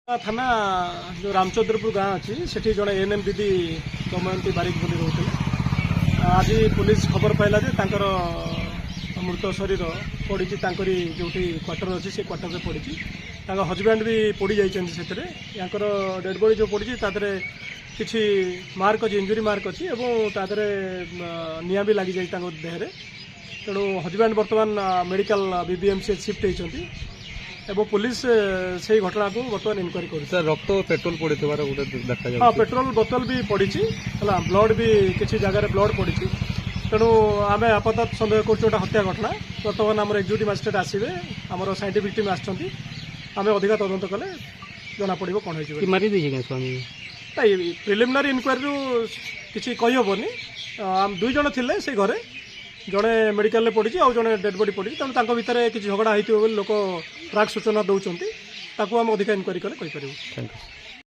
थाना जो रामचंद्रपुर गाँ अच्छी से जड़े एएनएम दीदी दमयंती बारिक बोली रोते आज पुलिस खबर पाइला जे तांकर मृत शरीर पड़ी जो क्वार्टर अच्छी से क्वार्टर में पड़ी हजबैंड भी पड़ जाइए डेड बॉडी जो पड़ी किसी मार्क अच्छी इंजुरी मार्क अच्छी निआ भी लगी जाए देहरे तेणु हजबैंड बर्तमान मेडिकल बीबीएमसी शिफ्ट होती एवं पुलिस से घटना को बर्तमान इनक्वारी कर रक्त पेट्रोल पड़ी देखा हाँ पेट्रोल बोतल भी पड़ी है ब्लड भी किसी जगह ब्लड पड़ी तेणु आम आपातत सन्देह कर हत्या घटना बर्तमान आम एक्जिक्यूटिव मजिस्ट्रेट आसवे आम साइंटिफिक टीम आम अधिका तदंत कले जना पड़ो कौन हो मारी स्वामी प्रिलिमिनारी इनक्वारी किसी कहीहबनी दुई जन थे से घरे जड़े मेडिकल पड़ी आउ जड़े डेड बॉडी पड़ी तेणु भितर किसी झगड़ा होती लोक प्राक सूचना दौरान आम अधिका इनक्वारी कले कहीपर। Thank you.